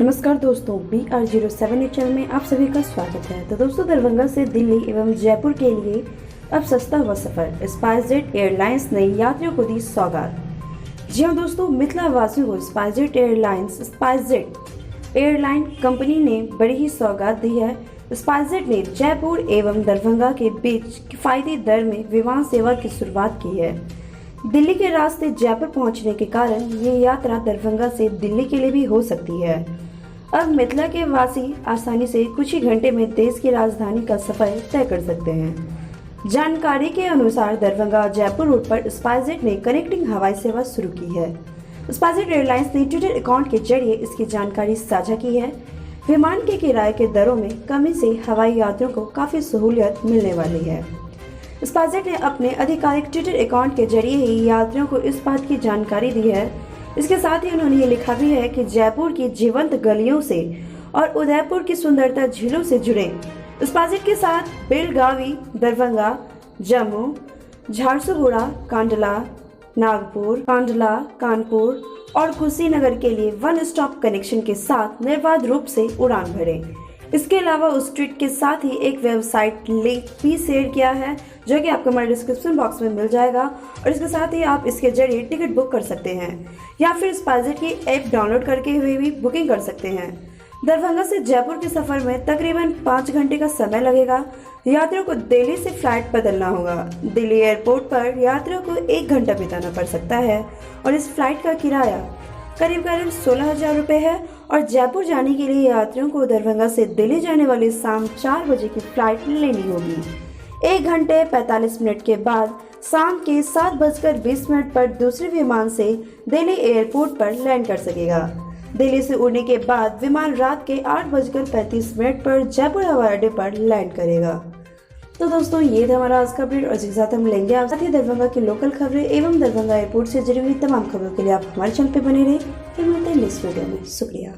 नमस्कार दोस्तों, BR07 channel में आप सभी का स्वागत है। तो दोस्तों, दरभंगा से दिल्ली एवं जयपुर के लिए अब सस्ता हुआ सफर। स्पाइसजेट एयरलाइंस ने यात्रियों को दी सौगात। जी हाँ दोस्तों, मिथिला वासियों को स्पाइसजेट एयरलाइन कंपनी ने बड़ी ही सौगात दी है। स्पाइसजेट ने जयपुर एवं दरभंगा के बीच किफायती दर में विमान सेवा की शुरुआत की है। दिल्ली के रास्ते जयपुर पहुंचने के कारण ये यात्रा दरभंगा से दिल्ली के लिए भी हो सकती है। अब मिथिला के वासी आसानी से कुछ ही घंटे में देश की राजधानी का सफर तय कर सकते हैं। जानकारी के अनुसार दरभंगा जयपुर रूट पर स्पाइसजेट ने कनेक्टिंग हवाई सेवा शुरू की है। स्पाइसजेट एयरलाइंस ने ट्विटर अकाउंट के जरिए इसकी जानकारी साझा की है। विमान के किराए के दरों में कमी से हवाई यात्रियों को काफी सहूलियत मिलने वाली है। स्पाइसजेट ने अपने आधिकारिक ट्विटर अकाउंट के जरिए ही यात्रियों को इस बात की जानकारी दी है। इसके साथ ही उन्होंने ये लिखा भी है कि जयपुर की जीवंत गलियों से और उदयपुर की सुंदरता झीलों से जुड़े। स्पाइसजेट के साथ बेलगावी, दरभंगा, जम्मू, झारसुगुड़ा, कांडला, नागपुर, कांडला, कानपुर और कुशीनगर के लिए वन स्टॉप कनेक्शन के साथ निर्बाध रूप से उड़ान भरे। इसके अलावा उस ट्वीट के साथ ही एक वेबसाइट लिंक भी शेयर किया है, जो कि आपको हमारे डिस्क्रिप्शन बॉक्स में मिल जाएगा। और इसके साथ ही आप इसके जरिए टिकट बुक कर सकते हैं या फिर स्पाइसजेट की ऐप डाउनलोड करके हुए भी बुकिंग कर सकते हैं। दरभंगा से जयपुर के सफर में तकरीबन 5 घंटे का समय लगेगा। यात्रियों को दिल्ली से फ्लाइट बदलना होगा। दिल्ली एयरपोर्ट पर यात्रियों को 1 घंटा बिताना पड़ सकता है और इस फ्लाइट का किराया करीब 16,000 रुपये है। और जयपुर जाने के लिए यात्रियों को दरभंगा से दिल्ली जाने वाली शाम 4 बजे की फ्लाइट लेनी होगी। 1 घंटे 45 मिनट के बाद शाम के 7:20 पर दूसरे विमान से दिल्ली एयरपोर्ट पर लैंड कर सकेगा। दिल्ली से उड़ने के बाद विमान रात के 8:35 पर जयपुर हवाई अड्डे पर लैंड करेगा। तो दोस्तों, ये था हमारा आज का अपडेट और इसके साथ हम लेंगे आप साथ ही दरभंगा की लोकल खबरें एवं दरभंगा एयरपोर्ट से जुड़ी हुई तमाम खबरों के लिए आप हमारे चैनल पे बने रहे। फिर मिलते हैं नेक्स्ट वीडियो में। शुक्रिया।